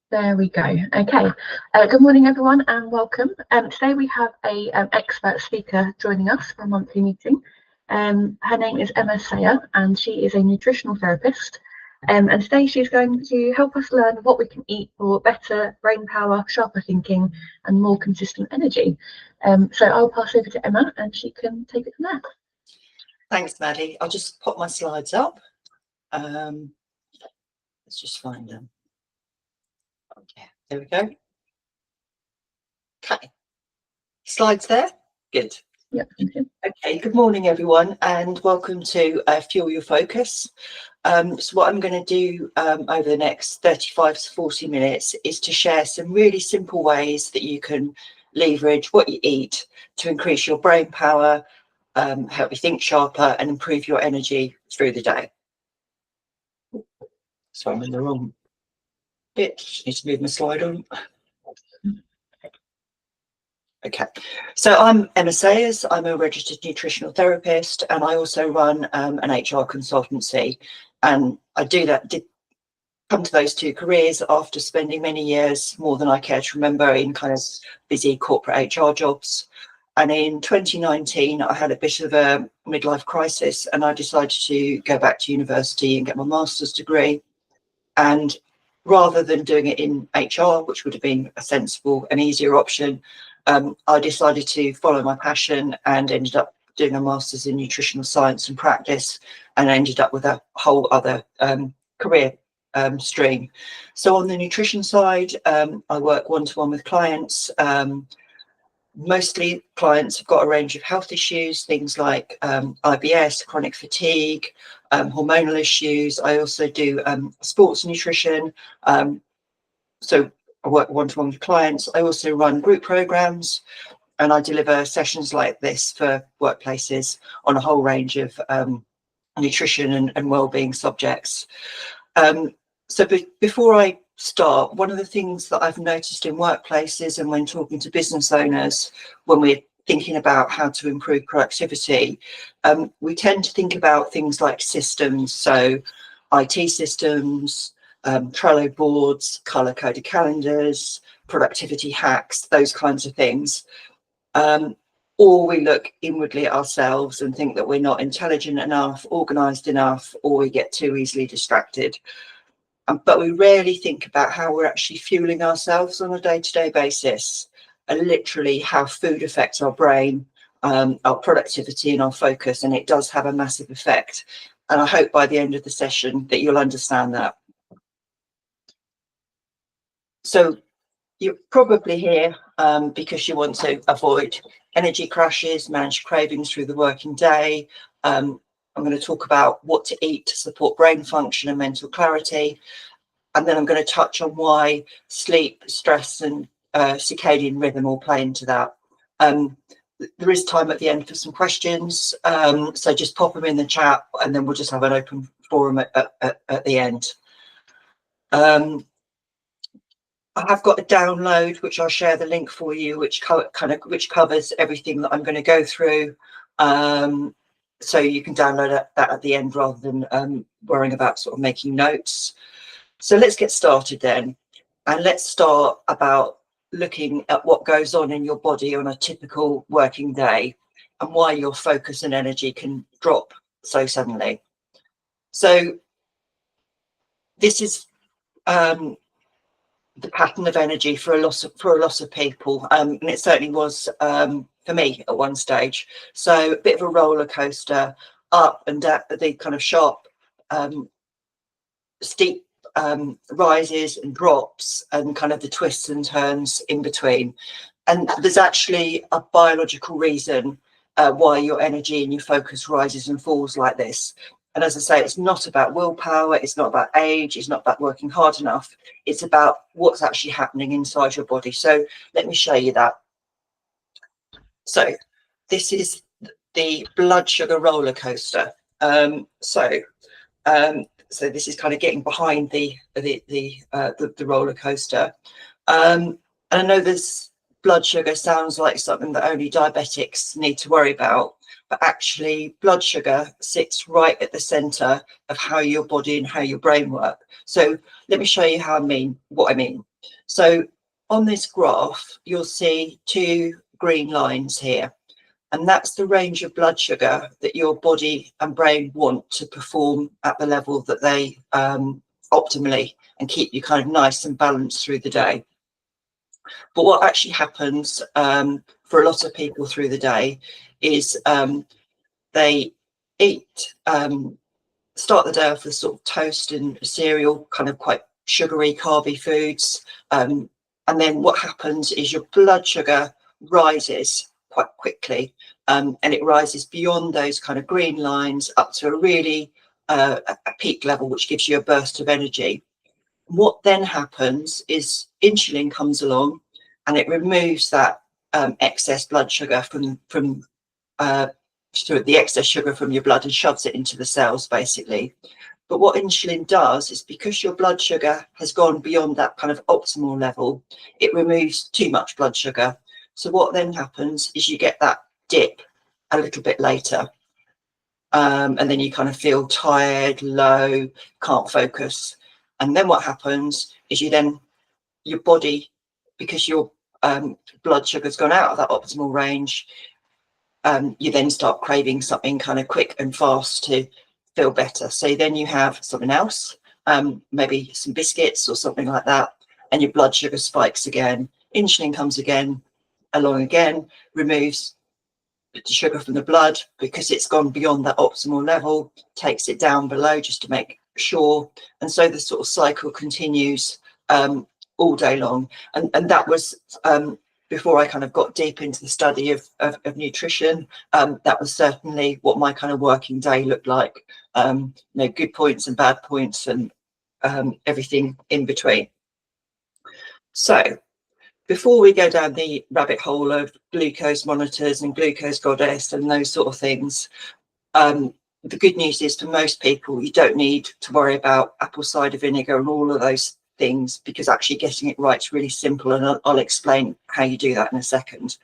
There we go. Okay. Good morning, everyone, and welcome. Today we have a expert speaker joining us for a monthly meeting. Her name is Emmer Sayers, and she is a nutritional therapist. And today she's going to help us learn what we can eat for better brain power, sharper thinking, and more consistent energy. So I'll pass over to Emma, and she can take it from there. Thanks, Maddie. I'll just pop my slides up. Let's just find them. Okay, there we go. Okay, slides there. Good. Yep. Okay, good morning, everyone, and welcome to Fuel Your Focus. So what I'm going to do over the next 35 to 40 minutes is to share some really simple ways that you can leverage what you eat to increase your brain power, help you think sharper, and improve your energy through the day. So I'm in the wrong bit. Just need to move my slide on. Okay, so I'm Emmer Sayers. I'm a registered nutritional therapist, and I also run an HR consultancy. And I did come to those two careers after spending many years, more than I care to remember, in kind of busy corporate HR jobs. And in 2019, I had a bit of a midlife crisis, and I decided to go back to university and get my master's degree. And rather than doing it in HR, which would have been a sensible and easier option, I decided to follow my passion and ended up doing a master's in nutritional science and practice, and I ended up with a whole other career stream. So on the nutrition side, I work one-to-one with clients. Mostly clients have got a range of health issues, things like IBS, chronic fatigue, hormonal issues. I also do sports nutrition. So I work one-to-one with clients. I also run group programs, and I deliver sessions like this for workplaces on a whole range of nutrition and well-being subjects. So before I start, one of the things that I've noticed in workplaces and when talking to business owners, when we're thinking about how to improve productivity, we tend to think about things like systems, so IT systems, Trello boards, color-coded calendars, productivity hacks, those kinds of things. Or we look inwardly at ourselves and think that we're not intelligent enough, organised enough, or we get too easily distracted. But we rarely think about how we're actually fueling ourselves on a day-to-day basis, and literally how food affects our brain, our productivity and our focus, and it does have a massive effect. And I hope by the end of the session that you'll understand that. So you're probably here because you want to avoid energy crashes, manage cravings through the working day. I'm going to talk about what to eat to support brain function and mental clarity. And then I'm going to touch on why sleep, stress and circadian rhythm all play into that. There is time at the end for some questions, so just pop them in the chat and then we'll just have an open forum at the end. I have got a download, which I'll share the link for you, which covers everything that I'm going to go through. So you can download that at the end rather than worrying about sort of making notes. So let's get started then, and let's start about looking at what goes on in your body on a typical working day and why your focus and energy can drop so suddenly. So this is the pattern of energy for a lot of people, and it certainly was for me at one stage. So a bit of a roller coaster, up and down, the kind of sharp, steep rises and drops, and kind of the twists and turns in between. And there's actually a biological reason why your energy and your focus rises and falls like this. And as I say, it's not about willpower, it's not about age, it's not about working hard enough. It's about what's actually happening inside your body. So let me show you that. So this is the blood sugar roller coaster. So this is kind of getting behind the roller coaster. And I know there's blood sugar sounds like something that only diabetics need to worry about, but actually blood sugar sits right at the center of how your body and how your brain work. So let me show you what I mean. So on this graph, you'll see two green lines here, and that's the range of blood sugar that your body and brain want to perform at the level that they optimally, and keep you kind of nice and balanced through the day. But what actually happens for a lot of people through the day is they eat, start the day off with sort of toast and cereal, kind of quite sugary, carby foods. And then what happens is your blood sugar rises quite quickly, and it rises beyond those kind of green lines up to a really a peak level, which gives you a burst of energy. What then happens is insulin comes along and it removes that excess blood sugar from the excess sugar from your blood and shoves it into the cells, basically. But what insulin does is, because your blood sugar has gone beyond that kind of optimal level, it removes too much blood sugar. So what then happens is you get that dip a little bit later. And then you kind of feel tired, low, can't focus. And then what happens is your body, because your blood sugar's gone out of that optimal range, you then start craving something kind of quick and fast to feel better. So then you have something else, maybe some biscuits or something like that, and your blood sugar spikes again. Insulin comes along again, removes the sugar from the blood because it's gone beyond that optimal level, takes it down below just to make sure. And so the sort of cycle continues all day long. And that was before I kind of got deep into the study of nutrition. That was certainly what my kind of working day looked like. Good points and bad points, and everything in between. So before we go down the rabbit hole of glucose monitors and glucose goddess and those sort of things, the good news is, for most people, you don't need to worry about apple cider vinegar and all of those things, because actually getting it right is really simple, and I'll explain how you do that in a second.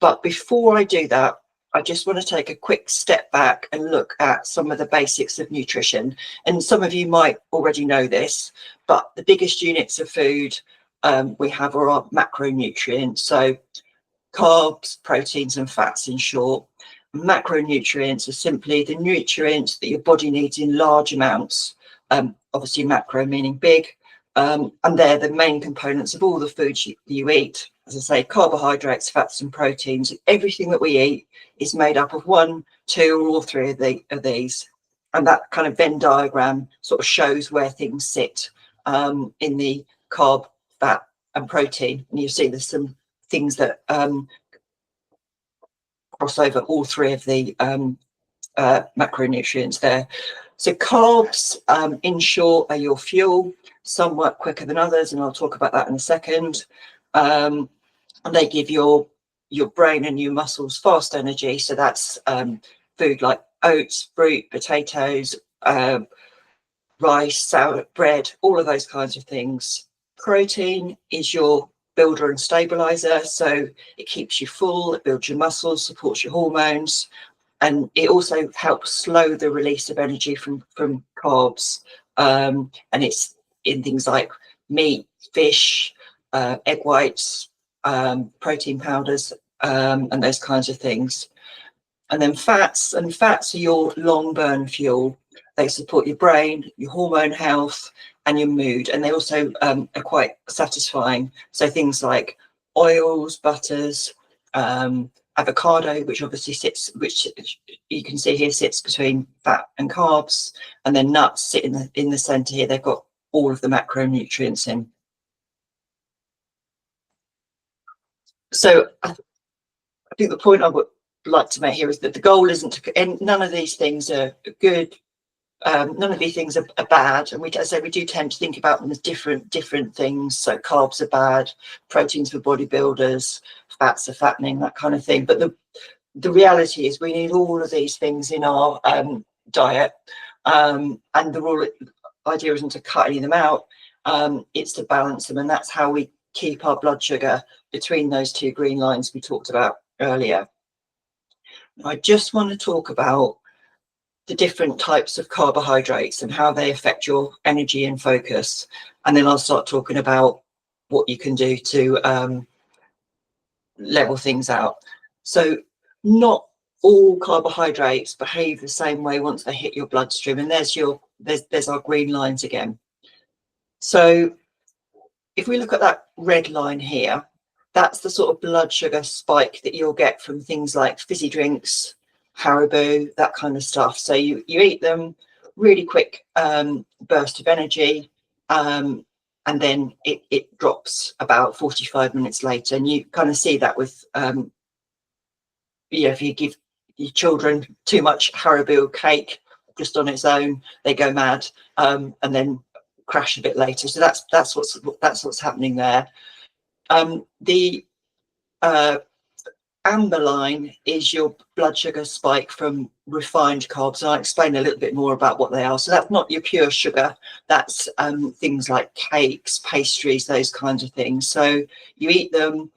But before I do that, I just want to take a quick step back and look at some of the basics of nutrition. And some of you might already know this, but the biggest units of food we have are our macronutrients, so carbs, proteins and fats, in short. Macronutrients are simply the nutrients that your body needs in large amounts, obviously macro meaning big, and they're the main components of all the foods you eat. As I say, carbohydrates, fats and proteins. Everything that we eat is made up of one, two or all three of these, and that kind of Venn diagram sort of shows where things sit in the carb, fat and protein. And you see there's some things that cross over all three of the macronutrients there. So carbs, in short, are your fuel. Some work quicker than others, and I'll talk about that in a second. And they give your brain and your muscles fast energy. So that's food like oats, fruit, potatoes, rice, sour bread, all of those kinds of things. Protein is your builder and stabilizer, so it keeps you full, it builds your muscles, supports your hormones, and it also helps slow the release of energy from carbs. And it's in things like meat, fish, egg whites, protein powders, and those kinds of things. And then fats are your long burn fuel. They support your brain, your hormone health and your mood, and they also are quite satisfying. So things like oils, butters, avocado, which obviously which you can see here sits between fat and carbs, and then nuts sit in the center here. They've got all of the macronutrients in. So I think the point I would like to make here is that the goal isn't to, and none of these things are good. None of these things are bad, and we do tend to think about them as different things. So carbs are bad, proteins for bodybuilders, fats are fattening, that kind of thing. But the reality is we need all of these things in our diet, and the idea isn't to cut any of them out, it's to balance them, and that's how we keep our blood sugar between those two green lines we talked about earlier. I just want to talk about the different types of carbohydrates and how they affect your energy and focus. And then I'll start talking about what you can do to level things out. So not all carbohydrates behave the same way once they hit your bloodstream. And there's our green lines again. So if we look at that red line here, that's the sort of blood sugar spike that you'll get from things like fizzy drinks, Haribo, that kind of stuff. So you eat them, really quick burst of energy, and then it drops about 45 minutes later. And you kind of see that with, if you give your children too much Haribo cake just on its own, they go mad, and then crash a bit later. So that's what's happening there. The amber line is your blood sugar spike from refined carbs, and I'll explain a little bit more about what they are. So that's not your pure sugar, that's things like cakes, pastries, those kinds of things. So you eat them,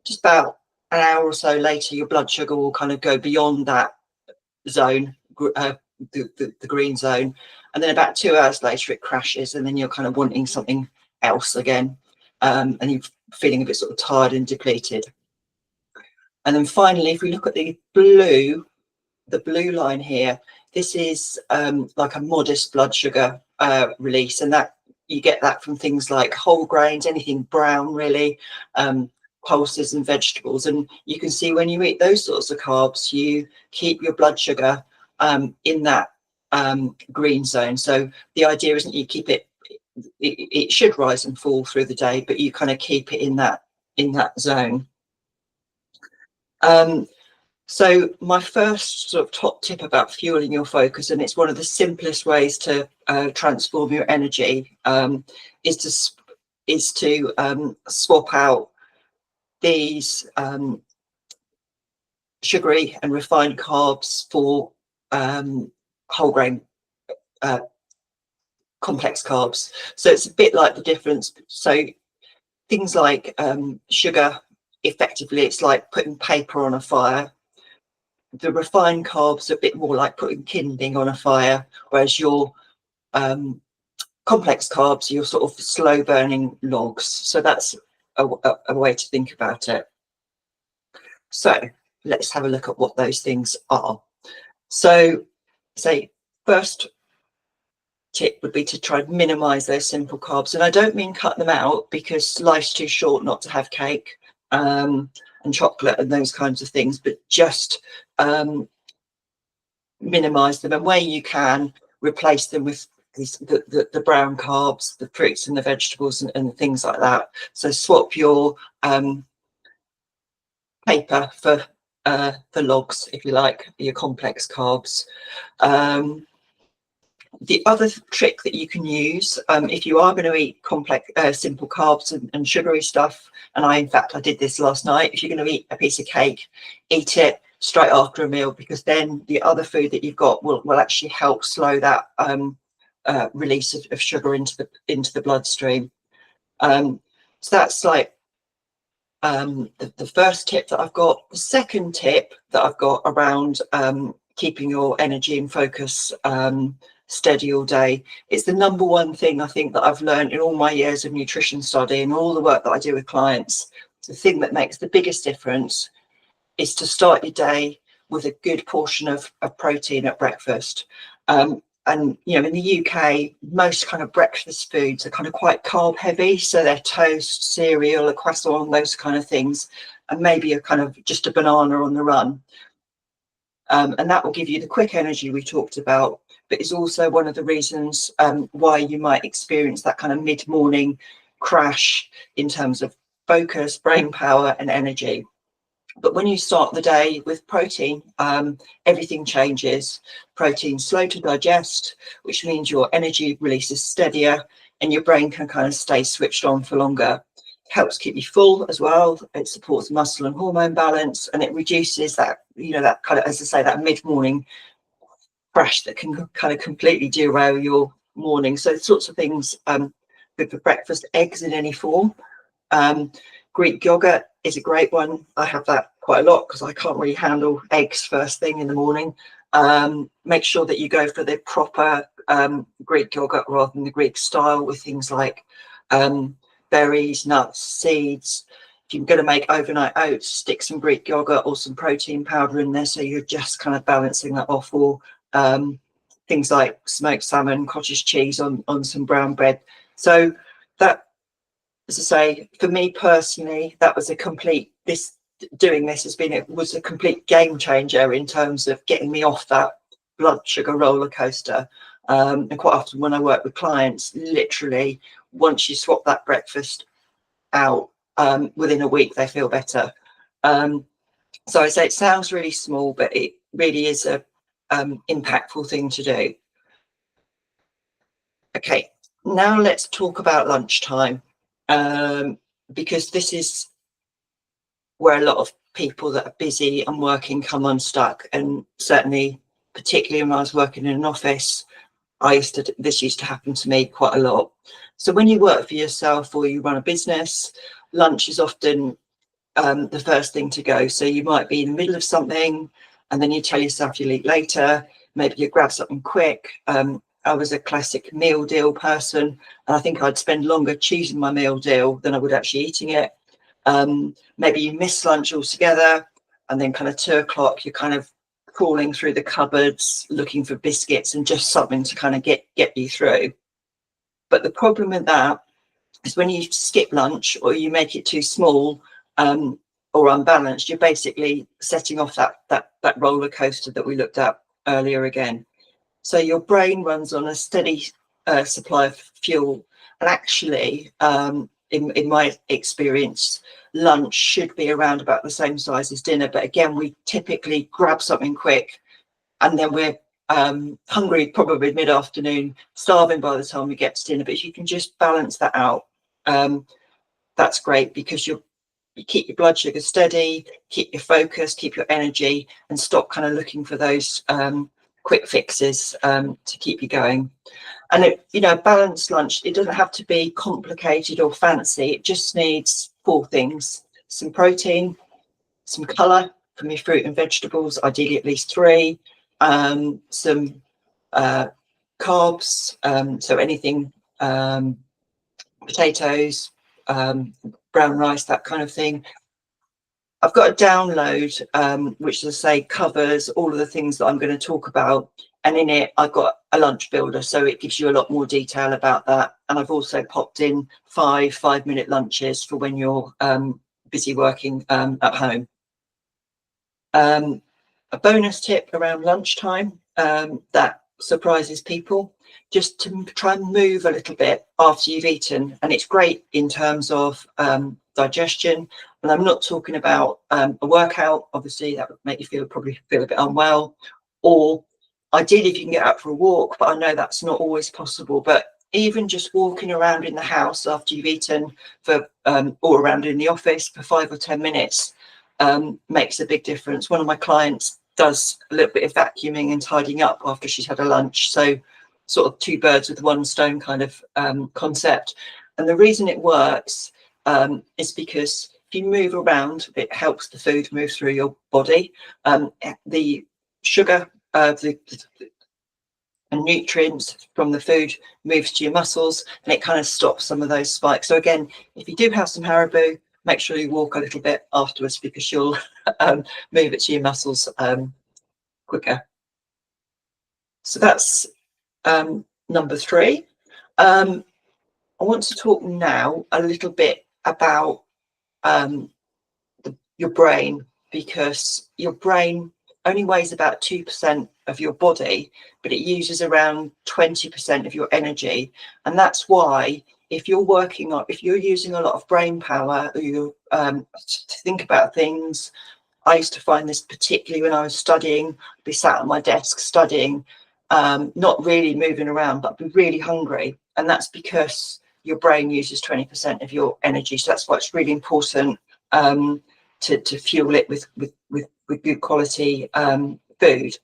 just about an hour or so later your blood sugar will kind of go beyond that zone, the green zone, and then about 2 hours later it crashes, and then you're kind of wanting something else again, and you're feeling a bit sort of tired and depleted. And then finally, if we look at the blue line here, this is like a modest blood sugar release, and that you get that from things like whole grains, anything brown really, pulses and vegetables. And you can see when you eat those sorts of carbs, you keep your blood sugar in that green zone. So the idea isn't you keep it should rise and fall through the day, but you kind of keep it in that zone. So my first sort of top tip about fueling your focus, and it's one of the simplest ways to transform your energy, is to swap out these sugary and refined carbs for whole grain complex carbs. So it's a bit like the difference. So things like sugar, effectively it's like putting paper on a fire. The refined carbs are a bit more like putting kindling on a fire, whereas your complex carbs, you're sort of slow burning logs. So that's a way to think about it. So let's have a look at what those things are. So say first tip would be to try and minimize those simple carbs, and I don't mean cut them out, because life's too short not to have cake and chocolate and those kinds of things, but just minimize them, and where you can, replace them with the brown carbs, the fruits and the vegetables and things like that. So swap your paper for logs, if you like, your complex carbs. The other trick that you can use, if you are going to eat complex, simple carbs and sugary stuff, and in fact I did this last night, if you're going to eat a piece of cake, eat it straight after a meal, because then the other food that you've got will actually help slow that release of sugar into the bloodstream. So that's like the first tip that I've got. The second tip that I've got around keeping your energy and focus steady all day, it's the number one thing I think that I've learned in all my years of nutrition study and all the work that I do with clients. The thing that makes the biggest difference is to start your day with a good portion of protein at breakfast. And you know, in the UK, most kind of breakfast foods are kind of quite carb heavy, so they're toast, cereal, a croissant, those kind of things, and maybe a kind of just a banana on the run. And that will give you the quick energy we talked about, but it's also one of the reasons why you might experience that kind of mid-morning crash in terms of focus, brain power and energy. But when you start the day with protein, everything changes. Protein's slow to digest, which means your energy release is steadier and your brain can kind of stay switched on for longer. It helps keep you full as well. It supports muscle and hormone balance, and it reduces that, you know, that kind of, as I say, that mid-morning crash that can kind of completely derail your morning. So sorts of things good for breakfast: eggs in any form, Greek yogurt is a great one. I have that quite a lot because I can't really handle eggs first thing in the morning. Make sure that you go for the proper Greek yogurt rather than the Greek style, with things like berries, nuts, seeds. If you're going to make overnight oats, stick some Greek yogurt or some protein powder in there, so you're just kind of balancing that off. Or things like smoked salmon, cottage cheese on some brown bread. So that, as I say, for me personally, that was a complete, doing this was a complete game changer in terms of getting me off that blood sugar roller coaster. And quite often when I work with clients, literally once you swap that breakfast out, within a week they feel better. So I say it sounds really small, but it really is a impactful thing to do. Okay, now let's talk about lunchtime, because this is where a lot of people that are busy and working come unstuck. And certainly, particularly when I was working in an office, this used to happen to me quite a lot. So when you work for yourself or you run a business, lunch is often the first thing to go. So you might be in the middle of something and then you tell yourself you'll eat later. Maybe you grab something quick. I was a classic meal deal person, and I think I'd spend longer choosing my meal deal than I would actually eating it. Maybe you miss lunch altogether, and then kind of 2 o'clock you're kind of crawling through the cupboards looking for biscuits and just something to kind of get you through. But the problem with that is when you skip lunch or you make it too small or unbalanced, you're basically setting off that roller coaster that we looked at earlier again. So your brain runs on a steady supply of fuel, and actually, in my experience, lunch should be around about the same size as dinner. But again, we typically grab something quick, and then we're hungry probably mid-afternoon, starving by the time we get to dinner. But if you can just balance that out, that's great, because you keep your blood sugar steady, keep your focus, keep your energy, and stop kind of looking for those quick fixes to keep you going. And balanced lunch, it doesn't have to be complicated or fancy. It just needs 4 things: some protein, some colour from your fruit and vegetables, ideally at least 3, some carbs, so anything, potatoes, brown rice, that kind of thing. I've got a download which, as I say, covers all of the things that I'm going to talk about, and in it I've got a lunch builder, so it gives you a lot more detail about that. And I've also popped in 5-minute lunches for when you're busy working at home. A bonus tip around lunchtime that surprises people: just to try and move a little bit after you've eaten. And it's great in terms of digestion. And I'm not talking about a workout, obviously that would make you probably feel a bit unwell, or ideally if you can get out for a walk, but I know that's not always possible. But even just walking around in the house after you've eaten or around in the office for 5 or 10 minutes makes a big difference. One of my clients does a little bit of vacuuming and tidying up after she's had a lunch, so sort of 2 birds with 1 stone kind of concept. And the reason it works is because if you move around, it helps the food move through your body. The sugar, and nutrients from the food moves to your muscles, and it kind of stops some of those spikes. So again, if you do have some Haribo, make sure you walk a little bit afterwards, because you'll move it to your muscles quicker. So that's number 3. I want to talk now a little bit about your brain, because your brain only weighs about 2% of your body, but it uses around 20% of your energy. And that's why if you're using a lot of brain power, or you to think about things. I used to find this particularly when I was studying. I'd be sat at my desk studying, not really moving around, but be really hungry. And that's because your brain uses 20% of your energy. So that's why it's really important to fuel it with good quality food.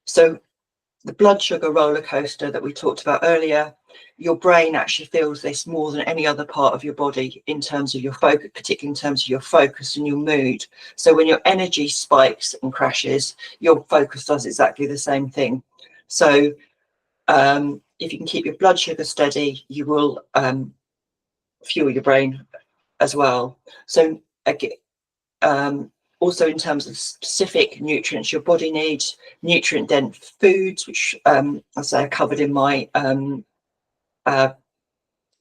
So the blood sugar roller coaster that we talked about earlier, your brain actually feels this more than any other part of your body in terms of your focus, particularly in terms of your focus and your mood. So when your energy spikes and crashes, your focus does exactly the same thing. So if you can keep your blood sugar steady, you will fuel your brain as well. So also in terms of specific nutrients your body needs, nutrient dense foods, which as I covered in my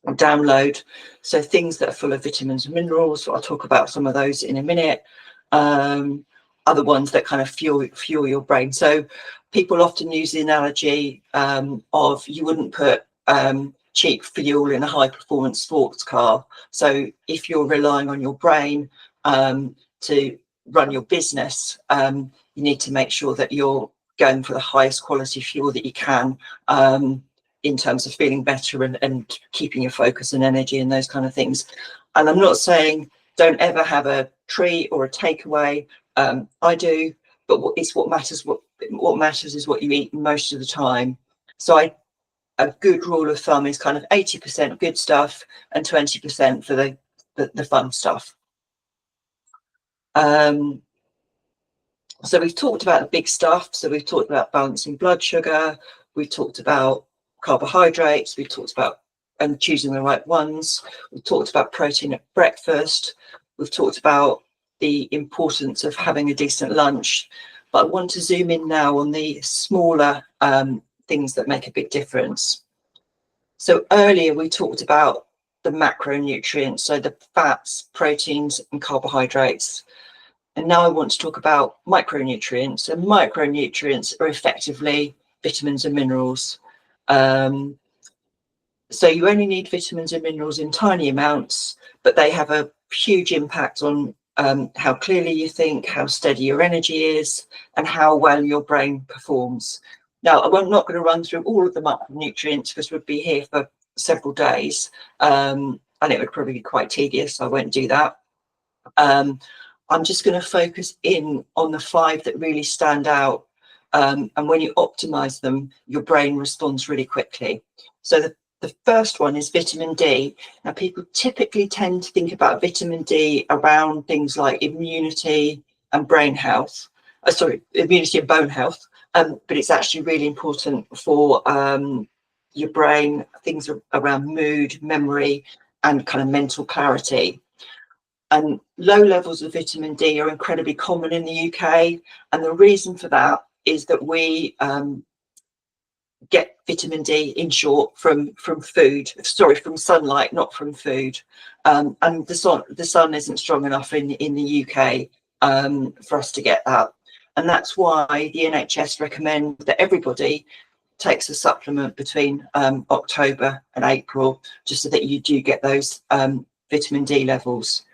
download. So things that are full of vitamins and minerals. I'll talk about some of those in a minute. Other ones that kind of fuel your brain. So people often use the analogy of you wouldn't put cheap fuel in a high performance sports car. So if you're relying on your brain to run your business, you need to make sure that you're going for the highest quality fuel that you can in terms of feeling better and keeping your focus and energy and those kind of things. And I'm not saying don't ever have a treat or a takeaway. I do, but what matters is what you eat most of the time. So a good rule of thumb is kind of 80% good stuff and 20% for the fun stuff. So we've talked about the big stuff. So we've talked about balancing blood sugar. We've talked about carbohydrates. We've talked about choosing the right ones. We've talked about protein at breakfast. We've talked about the importance of having a decent lunch. But I want to zoom in now on the smaller things that make a big difference. So earlier we talked about the macronutrients, so the fats, proteins, and carbohydrates. And now I want to talk about micronutrients. And micronutrients are effectively vitamins and minerals. So you only need vitamins and minerals in tiny amounts, but they have a huge impact on how clearly you think, how steady your energy is, and how well your brain performs. Now, I'm not going to run through all of the micronutrients because we'd be here for several days, and it would probably be quite tedious. I won't do that. I'm just going to focus in on the 5 that really stand out. And when you optimize them, your brain responds really quickly. So the first one is vitamin D. Now, people typically tend to think about vitamin D around things like immunity and brain health. Immunity and bone health. But it's actually really important for your brain, things around mood, memory, and kind of mental clarity. And low levels of vitamin D are incredibly common in the UK. And the reason for that is that we get vitamin D, in short, from sunlight, not from food. And the sun isn't strong enough in the UK for us to get that. And that's why the NHS recommend that everybody takes a supplement between October and April, just so that you do get those vitamin D levels.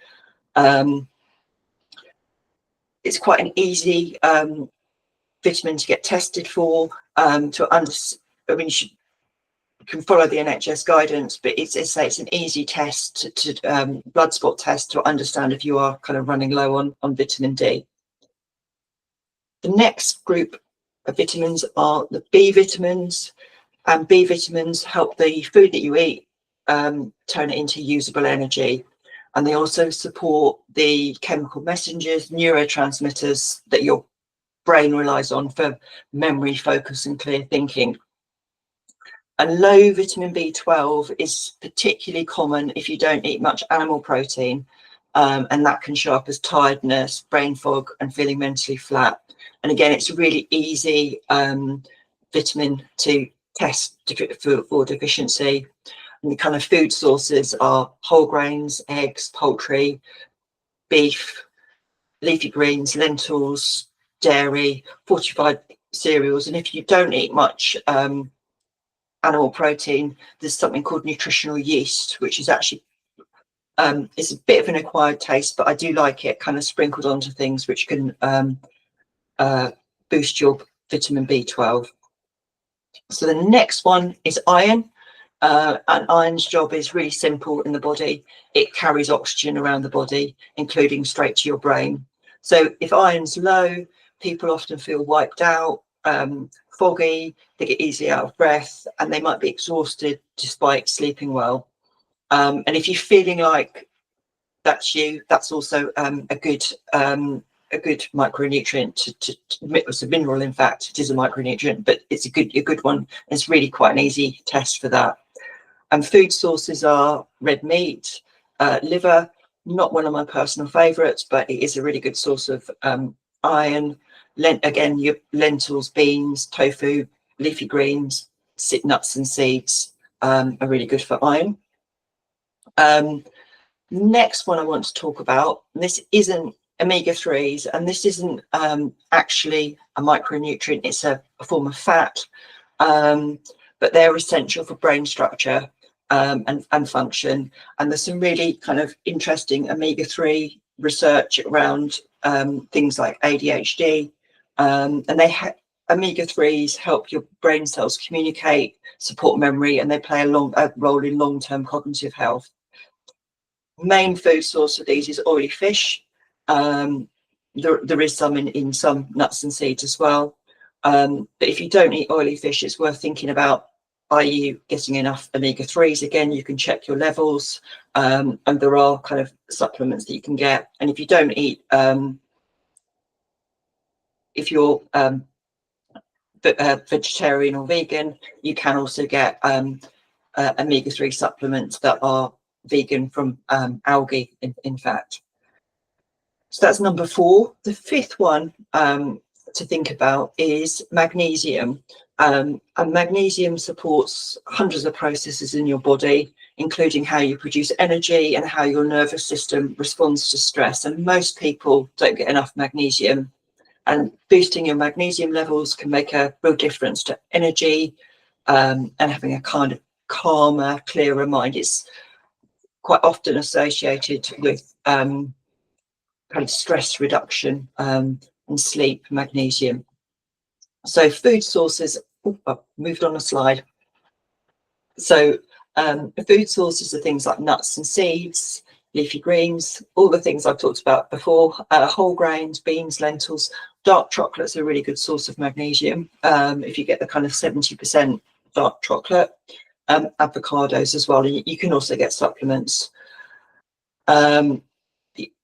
It's quite an easy vitamin to get tested for. You can follow the NHS guidance, but it's an easy test to blood spot test to understand if you are kind of running low on vitamin D. The next group of vitamins are the B vitamins, and B vitamins help the food that you eat turn it into usable energy. And they also support the chemical messengers, neurotransmitters that your brain relies on for memory, focus, and clear thinking. And low vitamin B12 is particularly common if you don't eat much animal protein, and that can show up as tiredness, brain fog, and feeling mentally flat. And again, it's a really easy vitamin to test for deficiency. And the kind of food sources are whole grains, eggs, poultry, beef, leafy greens, lentils, dairy, fortified cereals. And if you don't eat much animal protein, there's something called nutritional yeast, which is actually it's a bit of an acquired taste, but I do like it kind of sprinkled onto things, which can boost your vitamin B12. So the next one is iron. And iron's job is really simple in the body. It carries oxygen around the body, including straight to your brain. So if iron's low, people often feel wiped out, foggy, they get easily out of breath, and they might be exhausted despite sleeping well. And if you're feeling like that's you, that's also a good micronutrient. It's a mineral, in fact. It is a micronutrient, but it's a good one. It's really quite an easy test for that. And food sources are red meat, liver, not one of my personal favourites, but it is a really good source of iron. Again, your lentils, beans, tofu, leafy greens, nuts and seeds are really good for iron. Next one I want to talk about, and this isn't omega-3s, and this isn't actually a micronutrient, it's a form of fat, but they're essential for brain structure and function. And there's some really kind of interesting omega-3 research around things like ADHD, and omega-3s help your brain cells communicate, support memory, and they play a role in long-term cognitive health. Main food source of these is oily fish. There is some in some nuts and seeds as well. But if you don't eat oily fish, it's worth thinking about, are you getting enough omega-3s? Again, you can check your levels, and there are kind of supplements that you can get. And if you don't eat, if you're vegetarian or vegan, you can also get omega-3 supplements that are vegan from algae, in fact. So that's number 4. The 5th one to think about is magnesium. And magnesium supports hundreds of processes in your body, including how you produce energy and how your nervous system responds to stress. And most people don't get enough magnesium. And boosting your magnesium levels can make a real difference to energy and having a kind of calmer, clearer mind. It's quite often associated with kind of stress reduction and sleep, magnesium. So food sources, I've moved on a slide. So food sources are things like nuts and seeds, leafy greens, all the things I've talked about before, whole grains, beans, lentils. Dark chocolate's a really good source of magnesium if you get the kind of 70% dark chocolate. Avocados as well, and you can also get supplements. The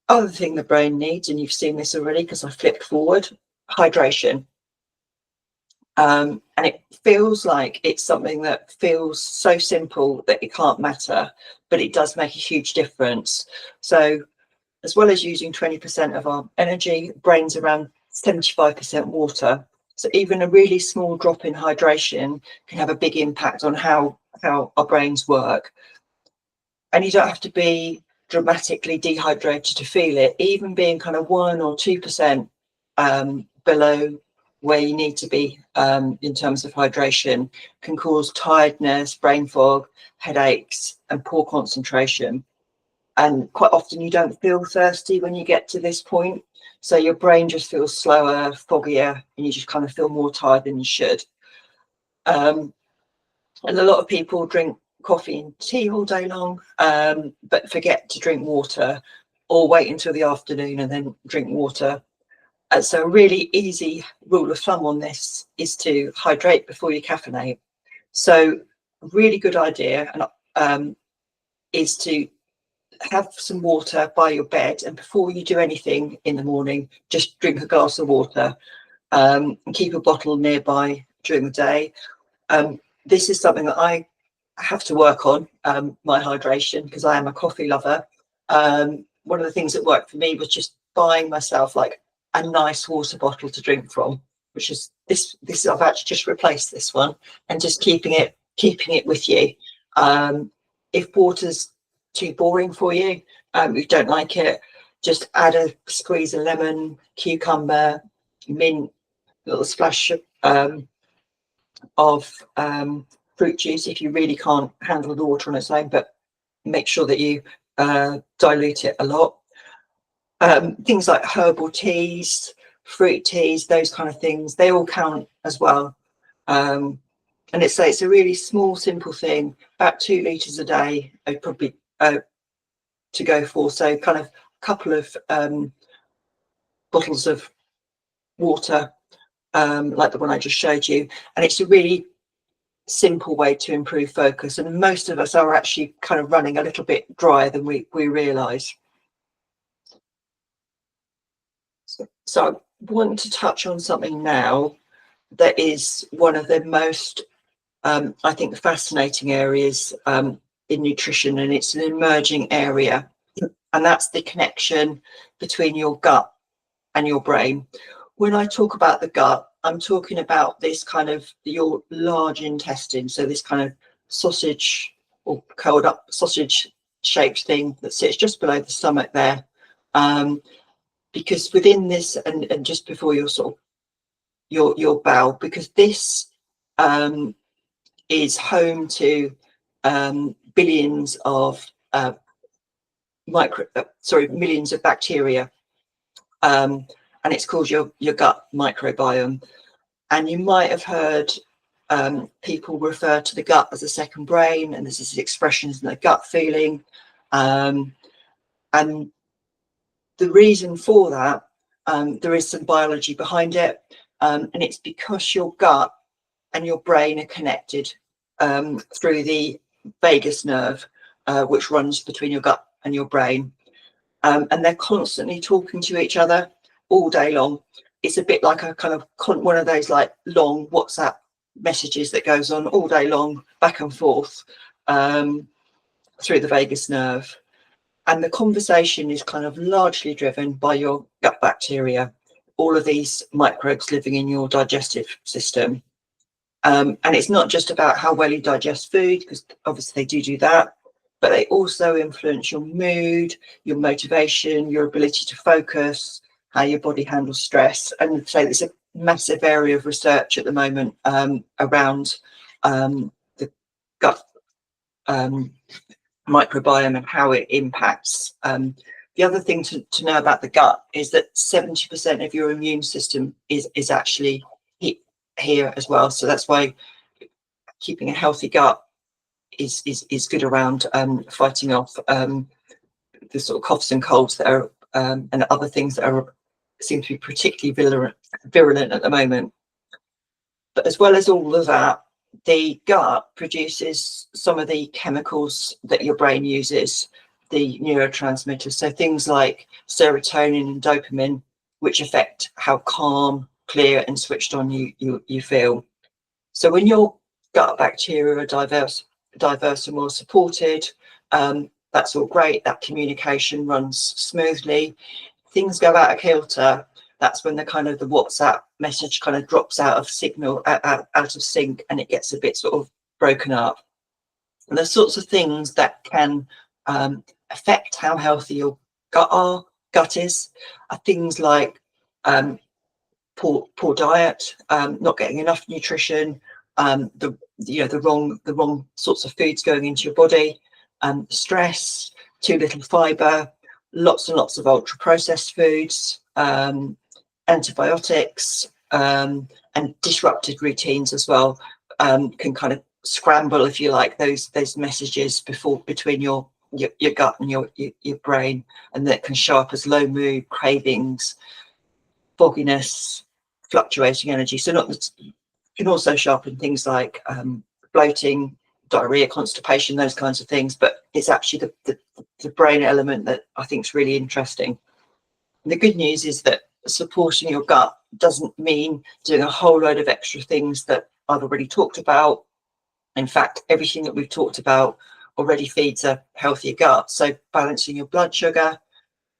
other thing the brain needs, and you've seen this already because I flipped forward, hydration. And it feels like it's something that feels so simple that it can't matter, but it does make a huge difference. So as well as using 20% of our energy, brain's around 75% water. So even a really small drop in hydration can have a big impact on how our brains work. And you don't have to be dramatically dehydrated to feel it. Even being kind of 1 or 2% below where you need to be in terms of hydration can cause tiredness, brain fog, headaches, and poor concentration. And quite often you don't feel thirsty when you get to this point. So your brain just feels slower, foggier, and you just kind of feel more tired than you should. And a lot of people drink coffee and tea all day long, but forget to drink water, or wait until the afternoon and then drink water. So a really easy rule of thumb on this is to hydrate before you caffeinate. So a really good idea is to have some water by your bed, and before you do anything in the morning, just drink a glass of water, and keep a bottle nearby during the day. This is something that I have to work on, my hydration, because I am a coffee lover. One of the things that worked for me was just buying myself like a nice water bottle to drink from, which is this I've actually just replaced this one, and just keeping it with you. If water's too boring for you, if you don't like it, just add a squeeze of lemon, cucumber, mint, a little splash of fruit juice if you really can't handle the water on its own, but make sure that you dilute it a lot. Things like herbal teas, fruit teas, those kind of things, they all count as well. And it's a really small, simple thing, about 2 litres a day, probably to go for. So kind of a couple of bottles of water like the one I just showed you. And it's a really simple way to improve focus. And most of us are actually kind of running a little bit drier than we realise. So I want to touch on something now that is one of the most, I think, fascinating areas in nutrition, and it's an emerging area, and that's the connection between your gut and your brain. When I talk about the gut, I'm talking about this kind of your large intestine, so this kind of sausage or curled up sausage shaped thing that sits just below the stomach there, because within this and just before your sort of your bowel, because this is home to billions of millions of bacteria, and it's called your gut microbiome. And you might have heard people refer to the gut as a second brain, and there's this expression in the gut feeling, and the reason for that, there is some biology behind it, and it's because your gut and your brain are connected through the vagus nerve, which runs between your gut and your brain, and they're constantly talking to each other all day long. It's a bit like a kind of one of those like long WhatsApp messages that goes on all day long, back and forth through the vagus nerve. And the conversation is kind of largely driven by your gut bacteria, all of these microbes living in your digestive system. And it's not just about how well you digest food, because obviously they do that, but they also influence your mood, your motivation, your ability to focus, how your body handles stress. And so there's a massive area of research at the moment around the gut microbiome and how it impacts. The other thing to know about the gut is that 70% of your immune system is actually here as well. So that's why keeping a healthy gut is good around fighting off the sort of coughs and colds that are and other things that seem to be particularly virulent at the moment. But as well as all of that, the gut produces some of the chemicals that your brain uses, the neurotransmitters. So things like serotonin and dopamine, which affect how calm, clear, and switched on you feel. So when your gut bacteria are diverse and well supported, that's all great. That communication runs smoothly. Things go out of kilter. That's when the WhatsApp message kind of drops out of signal, out of sync, and it gets a bit sort of broken up. And the sorts of things that can affect how healthy your gut is are things like poor diet, not getting enough nutrition, the wrong sorts of foods going into your body, stress, too little fibre, lots and lots of ultra processed foods, antibiotics, and disrupted routines as well, can kind of scramble, if you like, those messages between your gut and your brain, and that can show up as low mood, cravings, fogginess, fluctuating energy. So can also show up in things like bloating, diarrhea, constipation, those kinds of things. But it's actually the brain element that I think is really interesting. And the good news is that supporting your gut doesn't mean doing a whole load of extra things that I've already talked about. In fact, everything that we've talked about already feeds a healthier gut. So balancing your blood sugar,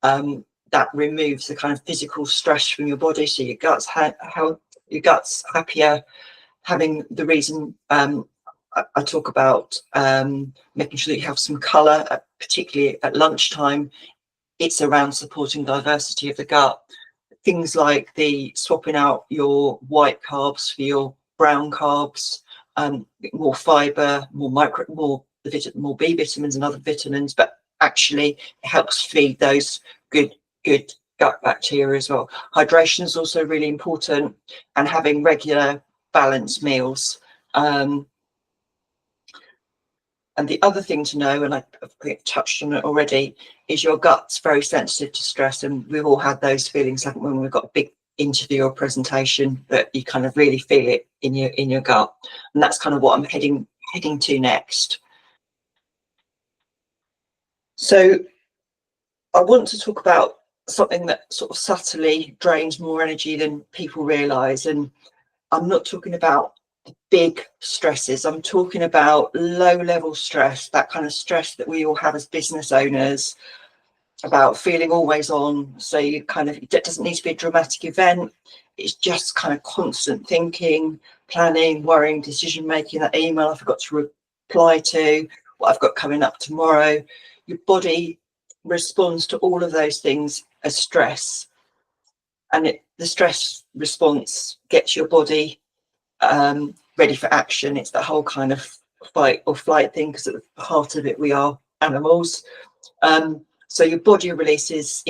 that removes the kind of physical stress from your body, so your gut's happier. Having the reason I talk about making sure that you have some colour, particularly at lunchtime. It's around supporting diversity of the gut. Things like the swapping out your white carbs for your brown carbs, more fibre, more B vitamins and other vitamins, but actually it helps feed those good gut bacteria as well. Hydration is also really important, and having regular balanced meals. And the other thing to know, and I've touched on it already, is your gut's very sensitive to stress, and we've all had those feelings like when we've got a interview or presentation, but you kind of really feel it in your gut. And that's kind of what I'm heading to next. So I want to talk about something that sort of subtly drains more energy than people realize. And I'm not talking about big stresses. I'm talking about low level stress, that kind of stress that we all have as business owners, about feeling always on. So you kind of, it doesn't need to be a dramatic event. It's just kind of constant thinking, planning, worrying, decision making, that email I forgot to reply to, what I've got coming up tomorrow. Your body responds to all of those things as stress, and the stress response gets your body ready for action. It's the whole kind of fight or flight thing, because at the heart of it we are animals. So your body releases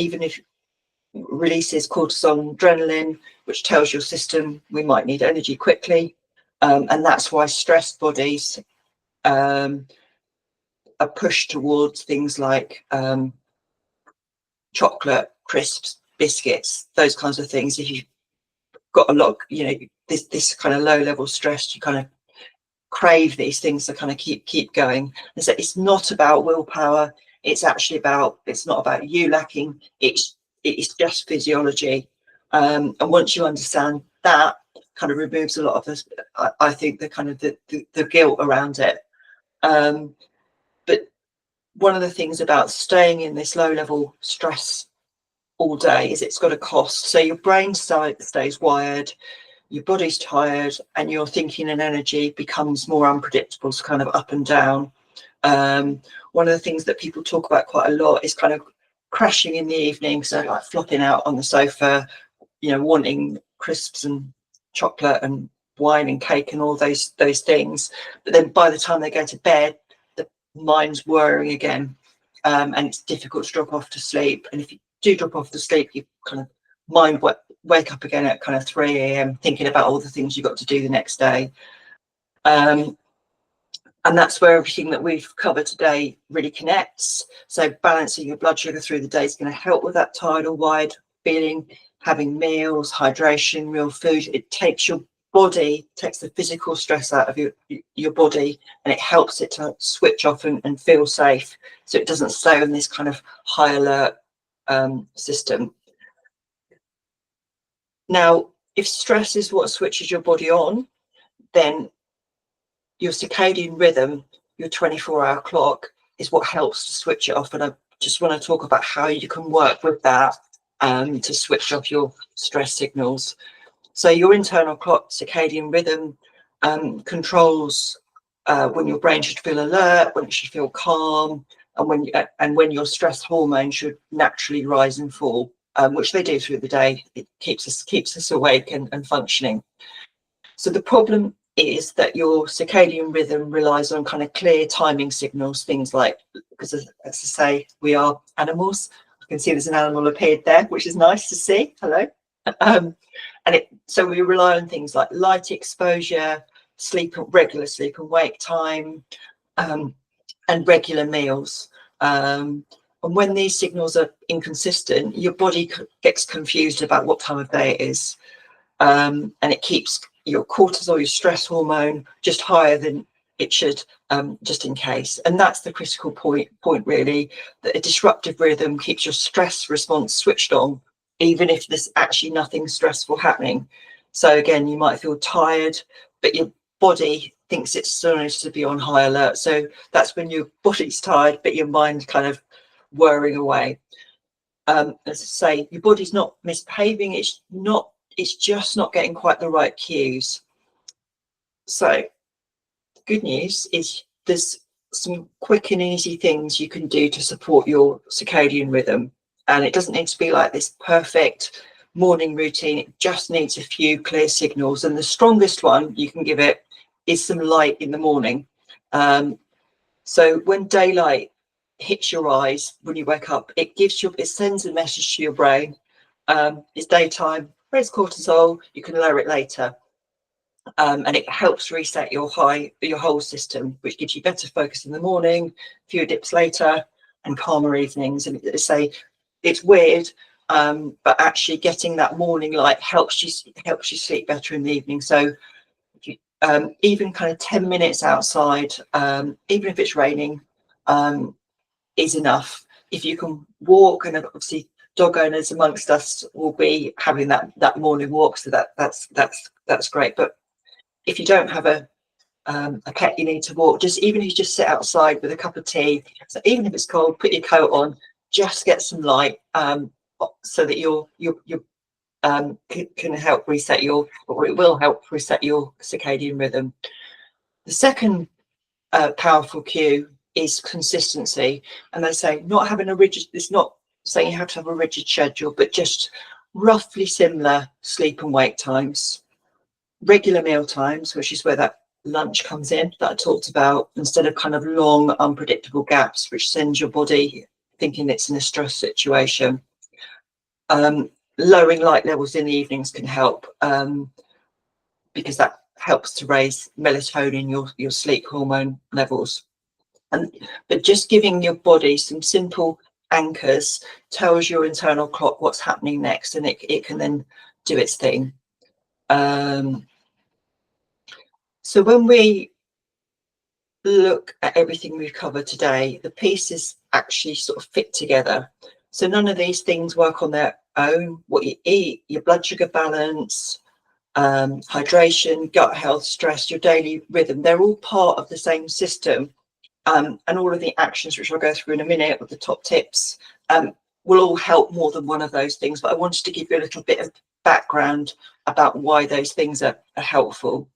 cortisol, adrenaline, which tells your system we might need energy quickly, and that's why stressed bodies are pushed towards things like chocolate, crisps, biscuits, those kinds of things. If you've got a lot, this kind of low level stress, you kind of crave these things to kind of keep going. And so it's not about willpower. It's not about you lacking. It's just physiology. And once you understand that, kind of removes a lot of this, I think, the kind of the guilt around it. But one of the things about staying in this low level stress all day is it's got a cost. So your brain stays wired, your body's tired, and your thinking and energy becomes more unpredictable, so kind of up and down. One of the things that people talk about quite a lot is kind of crashing in the evening, so like flopping out on the sofa, wanting crisps and chocolate and wine and cake and all those things. But then by the time they go to bed, the mind's whirring again, and it's difficult to drop off to sleep. And if you do drop off to sleep, you kind of wake up again at kind of 3 a.m. thinking about all the things you've got to do the next day. And that's where everything that we've covered today really connects. So balancing your blood sugar through the day is going to help with that tired or wired feeling. Having meals, hydration, real food, it takes the physical stress out of your body, and it helps it to switch off and feel safe, so it doesn't stay on this kind of high alert system. Now, if stress is what switches your body on, then your circadian rhythm, your 24-hour clock, is what helps to switch it off. And I just want to talk about how you can work with that to switch off your stress signals. So your internal clock, circadian rhythm, controls when your brain should feel alert, when it should feel calm, and when your stress hormone should naturally rise and fall, which they do through the day. It keeps us awake and functioning. So the problem is that your circadian rhythm relies on kind of clear timing signals, things like, because as I say, we are animals. I can see there's an animal appeared there, which is nice to see. Hello. So we rely on things like light exposure, regular sleep and wake time, and regular meals. And when these signals are inconsistent, your body gets confused about what time of day it is, and it keeps your cortisol, your stress hormone, just higher than it should, just in case. And that's the critical point really, that a disruptive rhythm keeps your stress response switched on, even if there's actually nothing stressful happening. So again, you might feel tired, but your body thinks it's supposed to be on high alert. So that's when your body's tired, but your mind's kind of whirring away. As I say, your body's not misbehaving. It's just not getting quite the right cues. So good news is there's some quick and easy things you can do to support your circadian rhythm. And it doesn't need to be like this perfect morning routine. It just needs a few clear signals. And the strongest one you can give it is some light in the morning. So when daylight hits your eyes when you wake up, it sends a message to your brain. It's daytime, raise cortisol, you can lower it later. And it helps reset your whole system, which gives you better focus in the morning, fewer dips later, and calmer evenings. And say it's weird, but actually getting that morning light helps you sleep better in the evening. So even kind of 10 minutes outside, even if it's raining, is enough. If you can walk, and obviously dog owners amongst us will be having that morning walk, so that's great. But if you don't have a pet you need to walk, even if you just sit outside with a cup of tea, so even if it's cold, put your coat on, just get some light, so that you can help reset or it will help reset your circadian rhythm. The second powerful cue is consistency, and they say not having a rigid, it's not saying you have to have a rigid schedule, but just roughly similar sleep and wake times, regular meal times, which is where that lunch comes in that I talked about, instead of kind of long unpredictable gaps which sends your body thinking it's in a stress situation. Lowering light levels in the evenings can help, because that helps to raise melatonin, your sleep hormone levels. But just giving your body some simple anchors tells your internal clock what's happening next, and it can then do its thing. So when we look at everything we've covered today, the pieces actually sort of fit together. So none of these things work on their own. What you eat, your blood sugar balance, hydration, gut health, stress, your daily rhythm, they're all part of the same system. And all of the actions, which I'll go through in a minute, with the top tips, will all help more than one of those things. But I wanted to give you a little bit of background about why those things are helpful.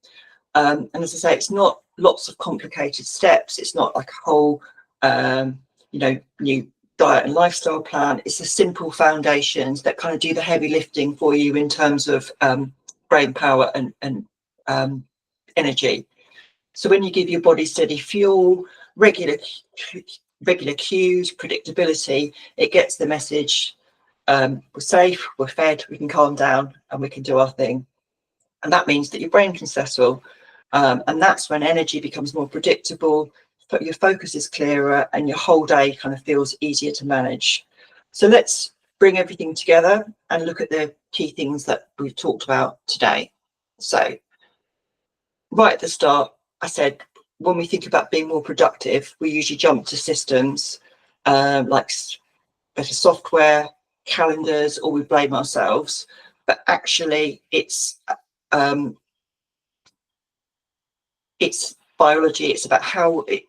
And as I say, it's not lots of complicated steps. It's not like a whole, new diet and lifestyle plan. It's the simple foundations that kind of do the heavy lifting for you in terms of brain power and energy. So when you give your body steady fuel, regular cues, predictability, it gets the message, we're safe, we're fed, we can calm down, and we can do our thing. And that means that your brain can settle, and that's when energy becomes more predictable, but your focus is clearer, and your whole day kind of feels easier to manage. So let's bring everything together and look at the key things that we've talked about today. So right at the start, I said, when we think about being more productive, we usually jump to systems, like better software, calendars, or we blame ourselves. But actually, it's biology. It's about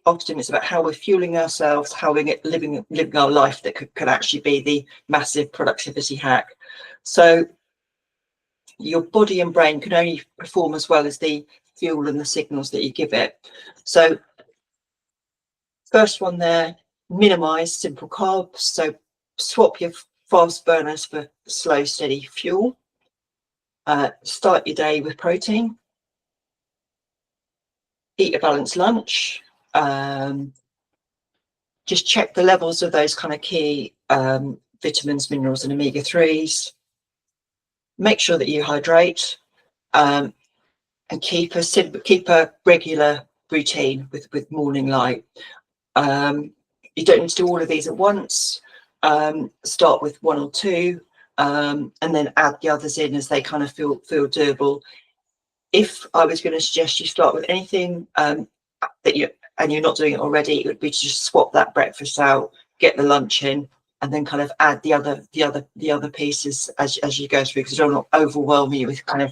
often it's about how we're fueling ourselves, how we're living our life that could actually be the massive productivity hack. So your body and brain can only perform as well as the fuel and the signals that you give it. So first one there, minimize simple carbs. So swap your fast burners for slow, steady fuel. Start your day with protein. Eat a balanced lunch. Just check the levels of those kind of key vitamins, minerals, and omega-3s. Make sure that you hydrate, and keep a regular routine with morning light. You don't need to do all of these at once. Start with one or two, and then add the others in as they kind of feel doable. If I was going to suggest you start with anything that you're not doing it already, it would be to just swap that breakfast out, get the lunch in, and then kind of add the other pieces as you go through, because I don't want to overwhelm you with kind of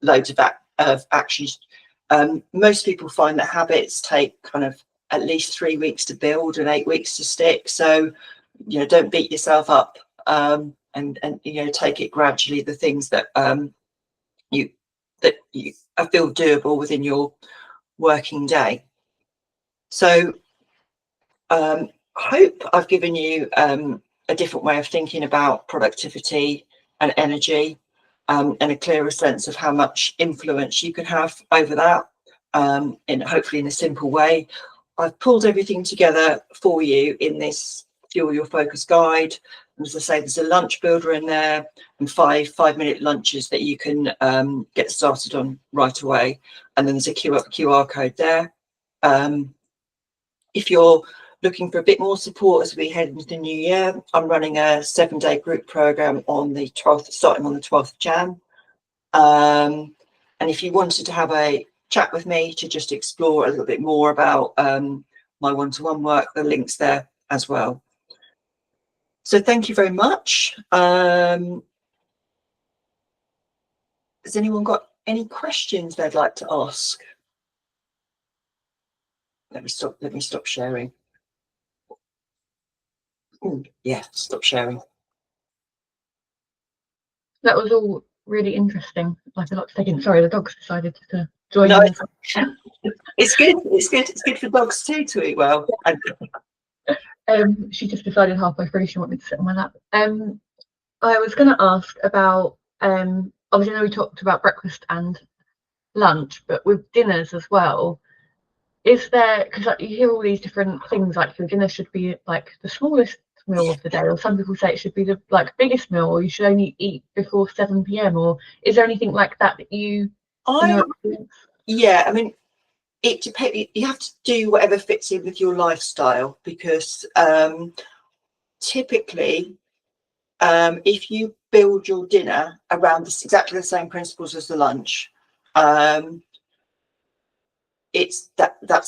loads of actions. Most people find that habits take kind of at least 3 weeks to build and 8 weeks to stick. So, don't beat yourself up, and take it gradually. The things that you feel doable within your working day. So I hope I've given you a different way of thinking about productivity and energy, and a clearer sense of how much influence you can have over that, hopefully in a simple way. I've pulled everything together for you in this Fuel Your Focus guide. And as I say, there's a lunch builder in there, and five-minute lunches that you can get started on right away. And then there's a QR code there. If you're looking for a bit more support as we head into the new year, I'm running a 7-day group program on the 12th, starting on the 12th of Jan. And if you wanted to have a chat with me to just explore a little bit more about my one-to-one work, the link's there as well. So thank you very much. Has anyone got any questions they'd like to ask? Let me stop sharing. Ooh, yeah, stop sharing. That was all really interesting. Like a lot to take in. Sorry, the dogs decided to join No, in. it's good. It's good. It's good for dogs too to eat well. She just decided halfway through she wanted to sit on my lap. I was going to ask about, obviously, I know we talked about breakfast and lunch, but with dinners as well, is there, because like, you hear all these different things, like your dinner should be like the smallest meal of the day, or some people say it should be the like biggest meal, or you should only eat before 7 p.m, or is there anything like that you yeah, I mean, it depends. You have to do whatever fits in with your lifestyle, because typically if you build your dinner around exactly the same principles as the lunch, that's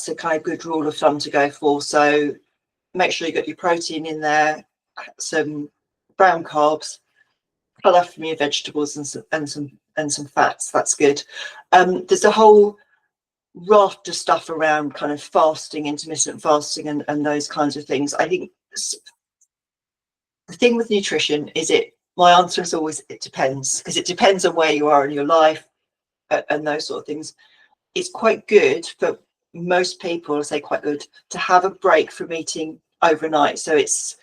a kind of good rule of thumb to go for. So make sure you got your protein in there, some brown carbs, colour from your vegetables, and some fats. That's good. There's a whole raft of stuff around kind of fasting, intermittent fasting, and those kinds of things. I think the thing with nutrition is my answer is always it depends, because it depends on where you are in your life and those sort of things. It's quite good for most people, I say quite good, to have a break from eating overnight. So it's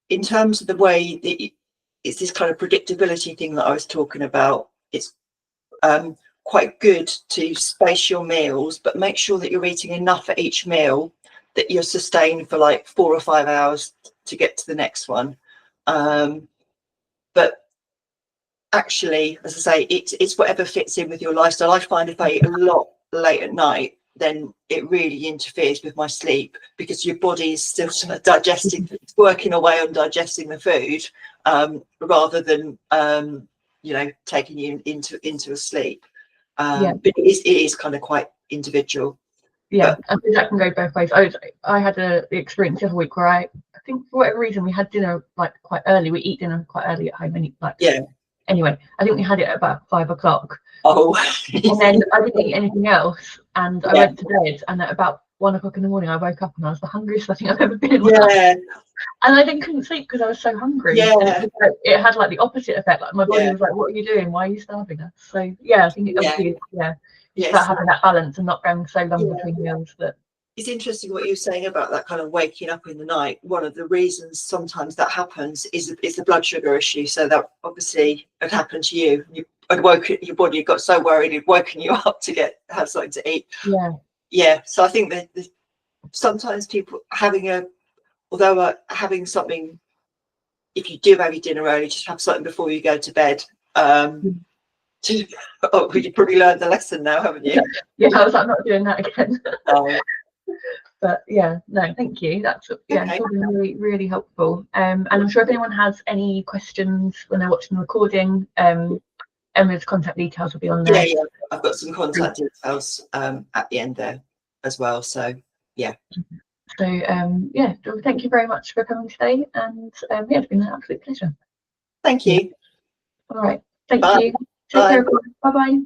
in terms of the way that it's this kind of predictability thing that I was talking about. It's quite good to space your meals, but make sure that you're eating enough at each meal that you're sustained for like 4 or 5 hours to get to the next one. But actually, as I say, it's whatever fits in with your lifestyle. I find if I eat a lot late at night, then it really interferes with my sleep, because your body is still sort of digesting, it's working away on digesting the food, rather than taking you into a sleep. But it is kind of quite individual. Yeah, I think that can go both ways. I had the experience the other week where I think for whatever reason we had dinner like quite early. We eat dinner quite early at home, anyway, I think we had it at about 5 o'clock. Oh. And then I didn't eat anything else, and I went to bed, and at about 1 o'clock in the morning I woke up and I was the hungriest I think I've ever been in my life. And I then couldn't sleep because I was so hungry. It had like the opposite effect. Like my body was like, "What are you doing? Why are you starving us?" So I think it obviously it's about having that balance and not going so long between meals. That it's interesting what you're saying about that kind of waking up in the night. One of the reasons sometimes that happens is the blood sugar issue. So that obviously had happened to you. You had woken, your body got so worried it'd woken you up to have something to eat. So I think that sometimes people having something, if you do have your dinner early, just have something before you go to bed. You've probably learned the lesson now, haven't you? I was like, I'm not doing that again. But no, thank you. That's it's all been really, really helpful. And I'm sure if anyone has any questions when they're watching the recording, Emma's contact details will be on there. I've got some contact details at the end there as well. So So thank you very much for coming today, and it's been an absolute pleasure. Thank you. All right, thank you. Take care. Bye bye.